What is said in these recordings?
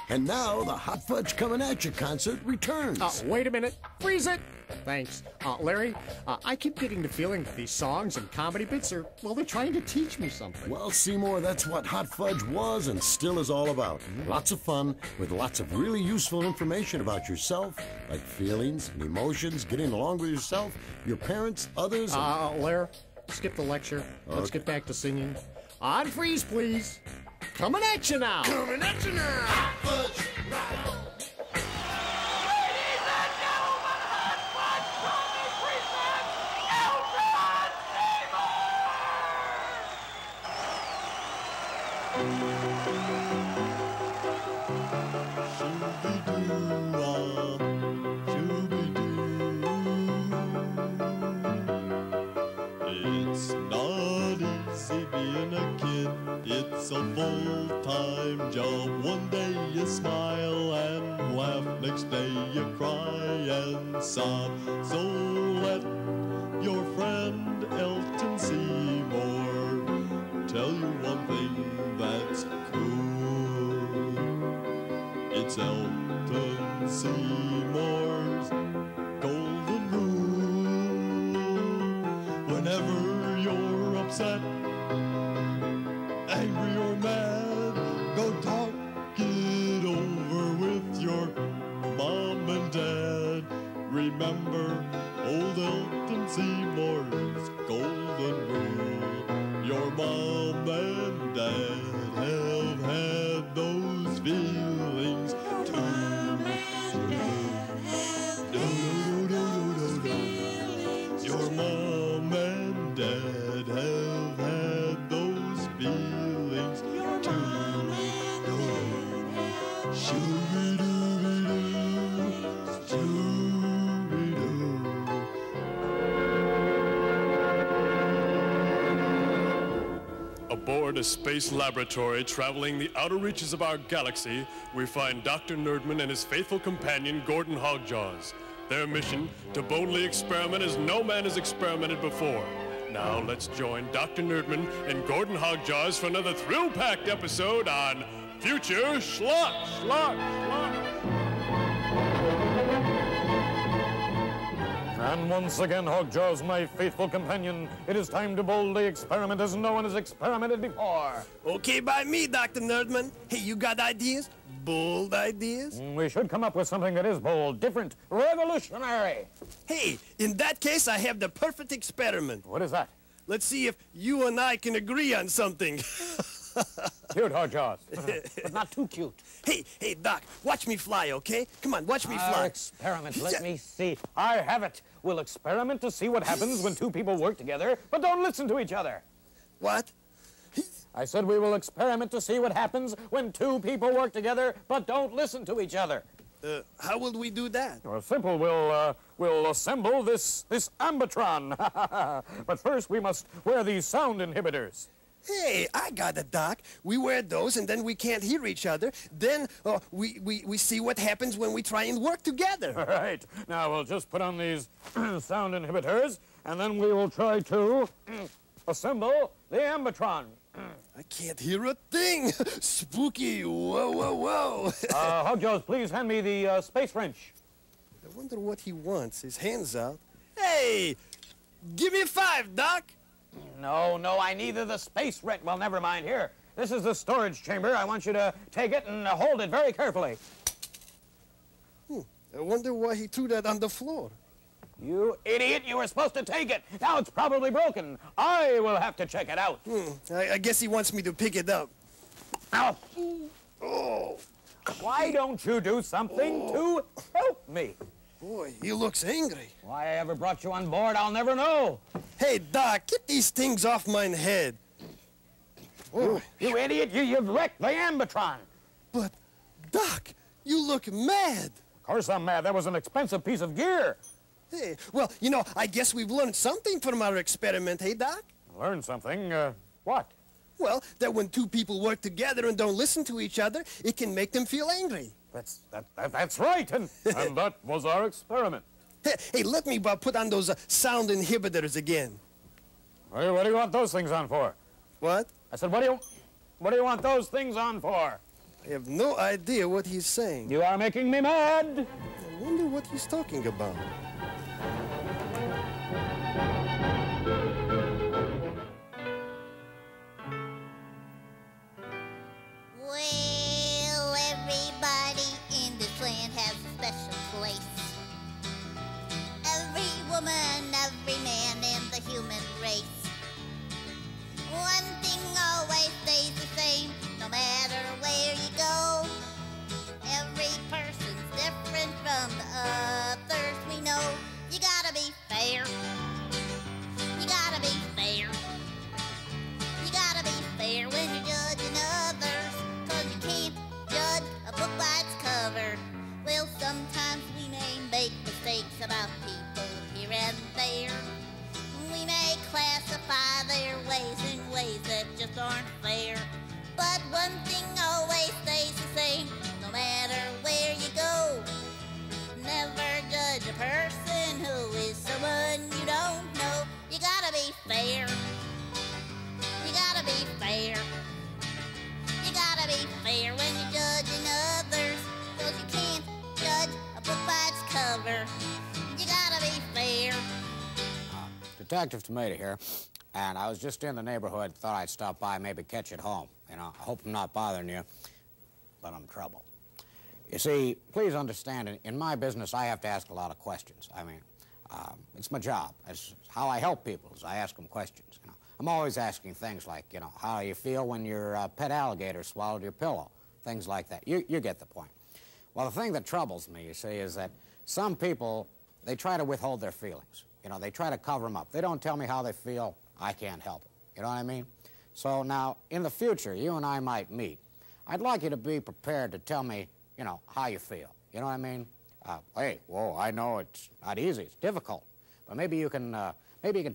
And now the Hot Fudge Coming At You concert returns. Wait a minute. Freeze it. Thanks. Larry, I keep getting the feeling that these songs and comedy bits are, well, they're trying to teach me something. Well, Seymour, that's what Hot Fudge was and still is all about. Lots of fun with lots of really useful information about yourself, like feelings and emotions, getting along with yourself, your parents, others. Larry, skip the lecture. Okay. Let's get back to singing. On freeze, please. Coming at you now. Coming at you now. Hot Fudge, right on. It's not easy being a kid. It's a full-time job. One day you smile and laugh, next day you cry and sob. So let your friend Elton Seymour tell you one thing that's cool. It's Elton Seymour's golden rule. Whenever you're upset, angry or mad, go talk it over with your mom and dad. Remember old Elton Seymour's golden rule. Your mom and dad have had those feelings too. Your mom and dad have had those feelings too. Aboard a space laboratory traveling the outer reaches of our galaxy, we find Dr. Nerdman and his faithful companion, Gordon Hogjaws. Their mission, to boldly experiment as no man has experimented before. Now let's join Dr. Nerdman and Gordon Hogjaws for another thrill-packed episode on Future Schlock. And once again, Hogjaws, my faithful companion, it is time to boldly experiment as no one has experimented before. Okay by me, Dr. Nerdman. Hey, you got ideas? Bold ideas? We should come up with something that is bold, different, revolutionary. Hey, in that case, I have the perfect experiment. What is that? Let's see if you and I can agree on something. Cute, Hogjaws, but not too cute. Hey, Doc, watch me fly, okay? Come on, watch me fly. Our experiment, let me see. I have it. We'll experiment to see what happens when two people work together, but don't listen to each other. What? I said we will experiment to see what happens when two people work together, but don't listen to each other. How will we do that? Well, simple. We'll assemble this Ambitron. But first, we must wear these sound inhibitors. Hey, I got it, Doc. We wear those, and then we can't hear each other. Then we see what happens when we try and work together. All right. Now, we'll just put on these sound inhibitors, and then we will try to assemble the Ambitron. I can't hear a thing. Spooky. Whoa. Hogjaws, please hand me the space wrench. I wonder what he wants. His hand's out. Hey, give me a 5, Doc. No, I need the space wrench. Well, never mind. Here, this is the storage chamber. I want you to take it and hold it very carefully. I wonder why he threw that on the floor. You idiot, you were supposed to take it. Now it's probably broken. I will have to check it out. I guess he wants me to pick it up. Ow. Oh. Why don't you do something to help me? Boy, he looks angry. Why I ever brought you on board, I'll never know. Hey, Doc, get these things off my head. Oh, you idiot, you've wrecked the Ambitron. But, Doc, you look mad. Of course I'm mad. That was an expensive piece of gear. Hey, well, you know, I guess we've learned something from our experiment, hey, Doc? Learned something? What? Well, that when two people work together and don't listen to each other, it can make them feel angry. That's right, and that was our experiment. Hey, let me put on those sound inhibitors again. Well, what do you want those things on for? What? I said, what do you want those things on for? I have no idea what he's saying. You are making me mad. I wonder what he's talking about. Well, everybody in this land has a special place. Every woman, every man in the human race. One thing always stays the same, no matter where you go. Every person's different from the others we know. You gotta be fair. You gotta be fair. You gotta be fair when you're judging others, 'cause you can't judge a book by its cover. Well, sometimes we may make mistakes about people here and there. We may classify their ways in ways that just aren't fair. But one thing always stays the same, no matter where you go. Never judge a person who is someone you don't know. You gotta be fair. You gotta be fair. You gotta be fair when you're judging others, 'cause you can't judge a book by its cover. You gotta be fair. Detective Tomato here, and I was just in the neighborhood, thought I'd stop by, maybe catch it home. You know, I hope I'm not bothering you, but I'm trouble. You see, please understand, in my business, I have to ask a lot of questions. I mean, it's my job. It's how I help people, is I ask them questions, you know. I'm always asking things like, you know, how do you feel when your pet alligator swallowed your pillow? Things like that. You get the point. Well, the thing that troubles me, you see, is that some people, they try to withhold their feelings. You know, they try to cover them up. They don't tell me how they feel. I can't help it. You know what I mean? So now, in the future, you and I might meet. I'd like you to be prepared to tell me, you know, how you feel. You know what I mean? Hey, whoa, I know it's not easy. It's difficult. But maybe you can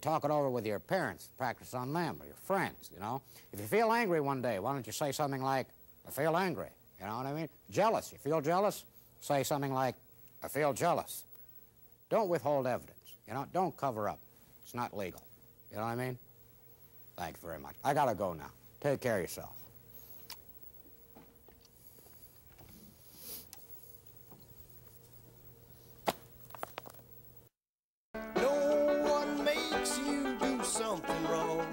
talk it over with your parents, practice on them, or your friends, you know? If you feel angry one day, why don't you say something like, I feel angry. You know what I mean? Jealous. You feel jealous? Say something like, I feel jealous. Don't withhold evidence. You know, don't cover up. It's not legal. You know what I mean? Thank you very much. I gotta go now. Take care of yourself. No one makes you do something wrong.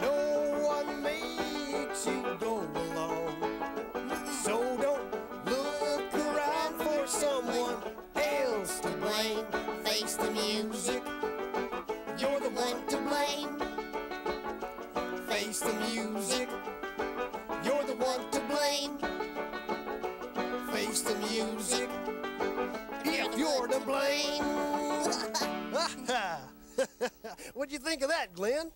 No one makes you go along. So don't look around for someone else to blame. Face the music. You're the one to blame. Face the music. You're the one to blame. Face the music. If you're to blame. What'd you think of that, Glenn?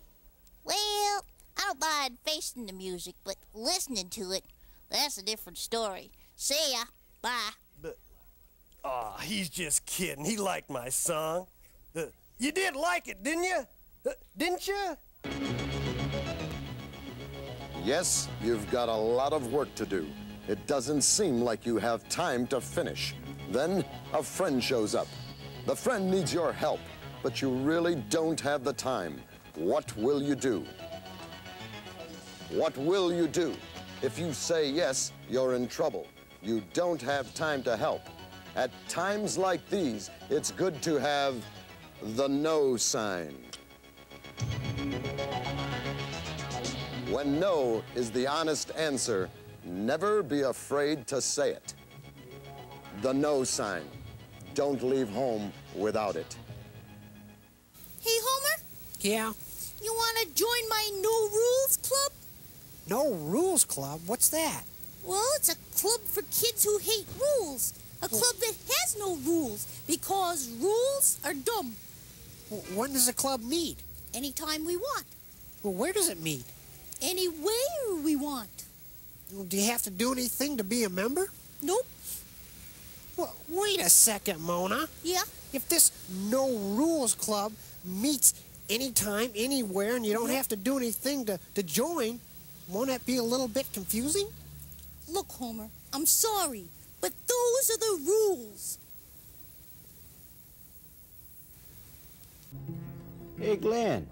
Well, I don't mind facing the music, but listening to it, that's a different story. See ya. Bye. Aw, he's just kidding. He liked my song. You did like it, didn't you? Didn't you? Yes, you've got a lot of work to do. It doesn't seem like you have time to finish. Then a friend shows up. The friend needs your help, but you really don't have the time. What will you do? What will you do? If you say yes, you're in trouble. You don't have time to help. At times like these, it's good to have the no sign. When no is the honest answer, never be afraid to say it. The no sign. Don't leave home without it. Hey, Homer, Yeah? you want to join my No Rules Club? No Rules Club? What's that? Well, it's a club for kids who hate rules. A club that has no rules, because rules are dumb. When does the club meet? Anytime we want. Well, where does it meet? Anywhere we want. Do you have to do anything to be a member? Nope. Well, wait a second, Mona. Yeah? If this No Rules Club meets anytime, anywhere, and you don't have to do anything to join, won't that be a little bit confusing? Look, Homer, I'm sorry, but those are the rules. Hey, Glenn.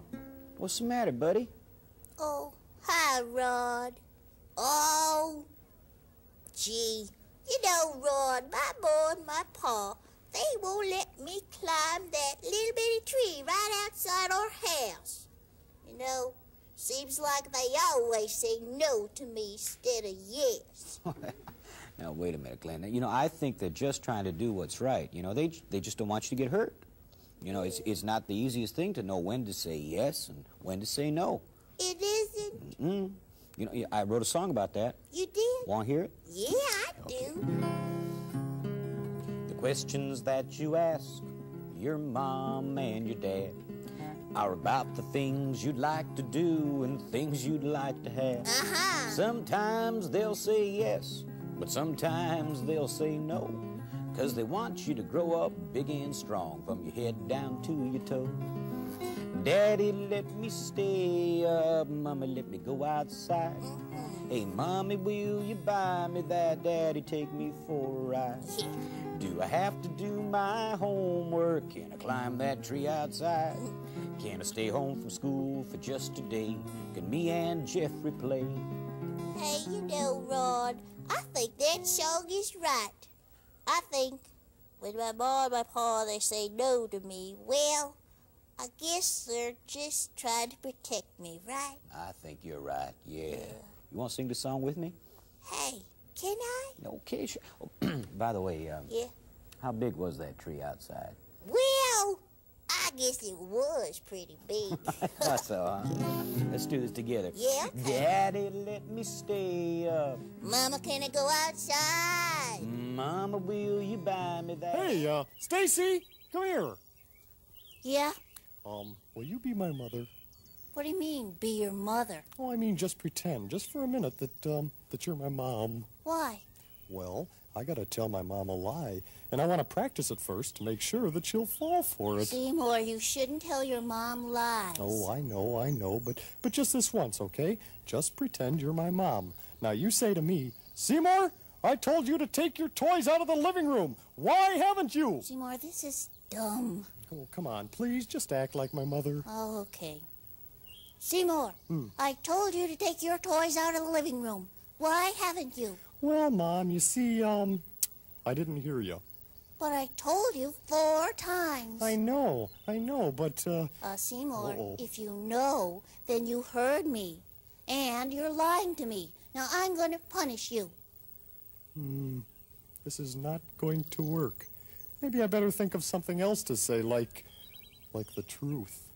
What's the matter, buddy? Oh, hi, Rod. Oh, gee. You know, Rod, my ma and my pa, they won't let me climb that little bitty tree right outside our house. You know, seems like they always say no to me instead of yes. Now, wait a minute, Glenn. You know, I think they're just trying to do what's right. You know, they just don't want you to get hurt. You know, it's not the easiest thing to know when to say yes and when to say no. It isn't? Mm-mm. You know, I wrote a song about that. You did? Want to hear it? Yeah, I do. The questions that you ask your mom and your dad are about the things you'd like to do and things you'd like to have. Uh-huh. Sometimes they'll say yes, but sometimes they'll say no, 'cause they want you to grow up big and strong from your head down to your toes. Daddy, let me stay up. Mommy, let me go outside. Hey, Mommy, will you buy me that? Daddy, take me for a ride. Do I have to do my homework? Can I climb that tree outside? Can I stay home from school for just a day? Can me and Jeffrey play? Hey, you know, Rod, I think that song is right. I think when my ma and my pa, they say no to me, well, I guess they're just trying to protect me, right? I think you're right, yeah. You want to sing the song with me? Hey, can I? Okay, sure. Oh, by the way, Yeah. how big was that tree outside? Well, I guess it was pretty big. Thought so, huh? Let's do this together. Yeah? Daddy, let me stay up. Mama, can I go outside? Mama, will you buy me that? Hey, Stacy, come here. Yeah? Will you be my mother? What do you mean, be your mother? Oh, I mean, just pretend, just for a minute, that you're my mom. Why? Well, I gotta tell my mom a lie, and I want to practice it first to make sure that she'll fall for it. Seymour, you shouldn't tell your mom lies. Oh, I know, but just this once, okay? Just pretend you're my mom. Now you say to me, Seymour, I told you to take your toys out of the living room. Why haven't you? Seymour, this is dumb. Oh, come on, please, just act like my mother. Oh, okay. Seymour, I told you to take your toys out of the living room. Why haven't you? Well, Mom, you see, I didn't hear you. But I told you 4 times. I know, but, Seymour, Uh-oh. if you know, then you heard me. And you're lying to me. Now I'm going to punish you. This is not going to work. Maybe I better think of something else to say, like the truth.